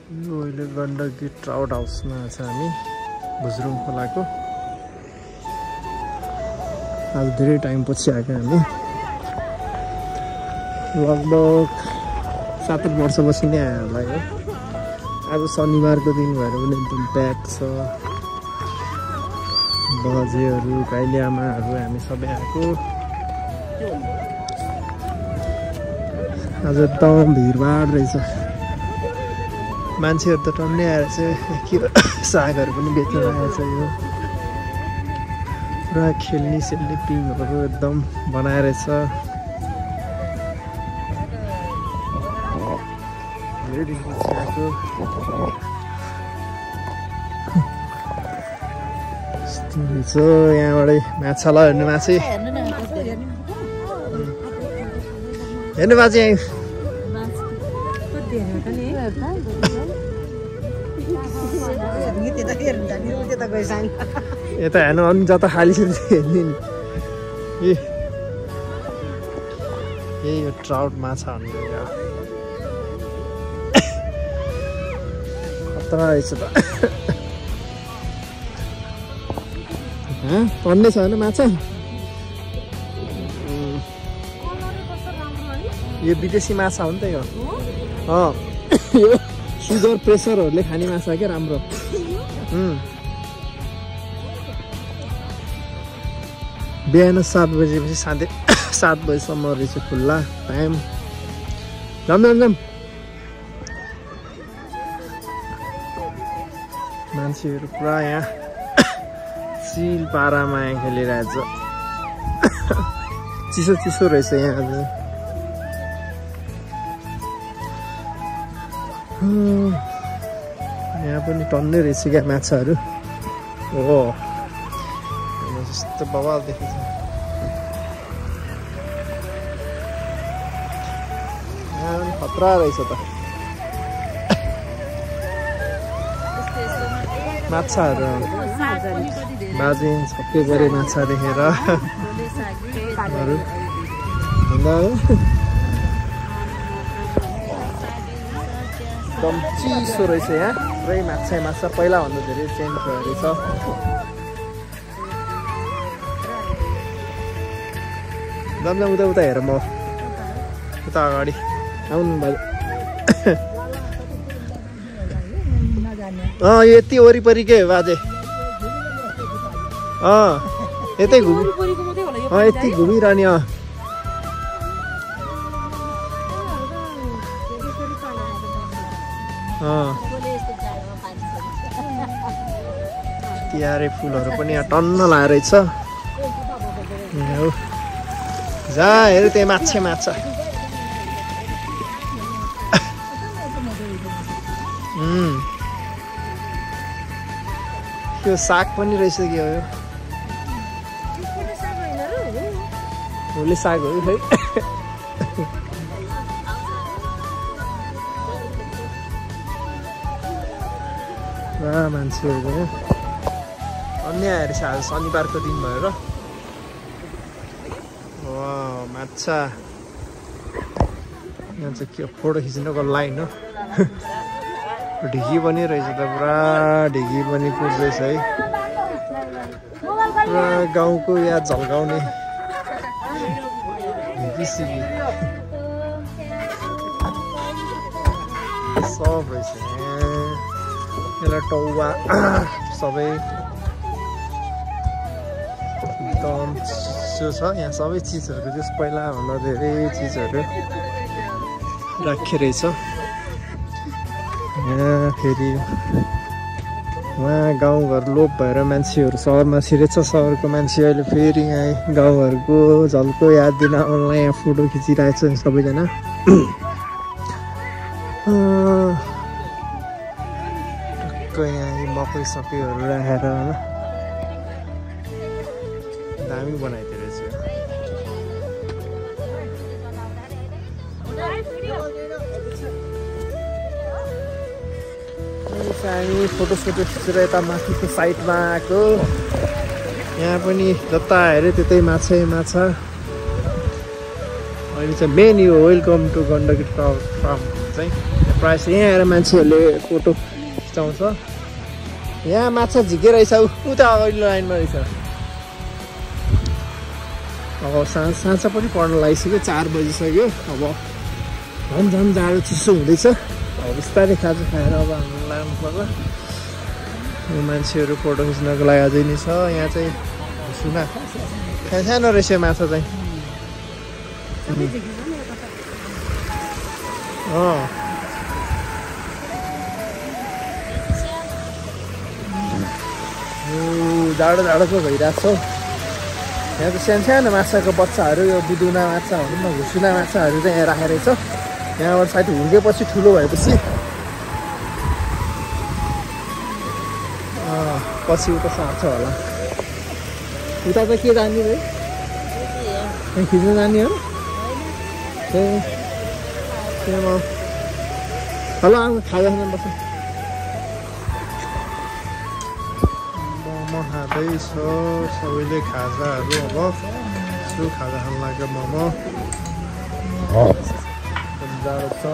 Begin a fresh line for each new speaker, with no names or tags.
यो अहिले गण्डकी ट्राउट हाउसमा छ हामी भुजरुङ खोलाको। आज धेरै टाइम पछि आएको हामी, लगभग 7-8 वर्षपछि नै आयो होला यो। आज शनिबारको दिन भएर पनि एकदम प्याक छ। बजेहरू कहिले आमाहरू हामी सबै आएको। आज एकदम भिडभाड रहेछ, मान्छेहरू त टन्नै आएर चाहिँ के सागहरू पनि बेच्न आएछ। यो पुरा खेल्ने सेल्ने पिङहरू एकदम बनाएरहेछ। धेरै दिनपछि आएको। यहाँबाटै माछा ल हेर्नु, माछै हेर्नु बाजे। यता हेर्नु अनि जता खाली छ हेर्ने नि। यही हो ट्राउट माछा भन्ने, खतरा रहेछ त। टन्नै छ होइन माछा। यो विदेशी माछा हो नि त यो। यो सुगर प्रेसरहरूले खाने माछा क्या, राम्रो। बिहान 7 बजेपछि 7 बजीसम्म रहेछ खुल्ला टाइम। जाम मान्छेहरू पुरा यहाँ चिल पारामा खेलिरहेछ। चिसो चिसो रहेछ यहाँ आज। यहाँ पनि टन्नै रहेछ क्या माछाहरू। हो यस्तो बवाल देखिन्छ। यहाँ पनि खतरा रहेछ त माछाहरू। बाजे सबै गरे माछा देखेर एकदम चिसो रहेछ यहाँ, पुरै माछा पहिलाभन्दा धेरै चेन्ज भयो रहेछ। जाम उता हेर, म उता अगाडि आउनु बाजे। यति वरिपरि के बाजे? यतै यति घुमिरहने। तिहारे फुलहरू पनि यहाँ टन्न लाएर छ। जा हेर त्यही माछा। यो साग पनि रहेछ कि हो? यो होले साग हो है। मान्छेहरू अन्य आएर छ आज शनिबारको दिन भएर। माछा यहाँ चाहिँ के फोटो खिच्नुको लाइन हो। ढिकी पनि रहेछ त, पुरा ढिकी पनि पुग्दैछ है। पुरा गाउँको याद झल्काउने ढिकी सिकी सब रहेछ। यसलाई टौवा सबै एकदम चिसो छ यहाँ। सबै चिजहरू त्यस पहिलाभन्दा धेरै चिजहरू राखेको रहेछ यहाँ। फेरि उहाँ गाउँघर लोप भएर मान्छेहरू सहरमा छिरेछ। सहरको मान्छे अहिले फेरि यहाँ गाउँघरको झल्को याद दिन आउनलाई यहाँ फोटो खिचिरहेछ सबैजना। यहाँ मकै सकैहरू राखेर होइन दामी बनाइदियो रहेछ। हामी फोटो खिचेर यता माथिको साइडमा आएको। यहाँ पनि जता हेऱ्यो त्यतै माछा। अहिले चाहिँ मेन यो welcome to Gandaki trout farm चाहिँ प्रायः यहाँ आएर मान्छेहरूले फोटो खिचाउँछ यहाँ माछा झिकेरहेछ उता अगाडि लाइनमा रहेछ अब साँझ पनि पर्न लागिसक्यो 4 बजिसक्यो अब झन् जाडो चिसो हुँदैछ अब बिस्तारै खाजा खाएर अब हामी लाग्नु पर्ला मान्छेहरू फोटो खिच्नको लागि अझै नै छ यहाँ चाहिँ सुना सानो रहेछ माछा चाहिँ जाडो जाडो पो भइरहेको छ यहाँ त सानो माछाको बच्चाहरू यो बुदुना माछा भनौँ न घुसुना माछाहरू चाहिँ यहाँ राखेको रहेछ यहाँबाट सायद हुर्केपछि ठुलो भएपछि पछि उता सार्छ होला उता चाहिँ के जाने भाइ त्यहाँ खिच्न जाने हो हेलो आउनु खाजा खान बस्नु मोमो खाँदैछ सबैले खाजाहरू अब यसो खाजा खान लाग्यो मोमो जाडो छ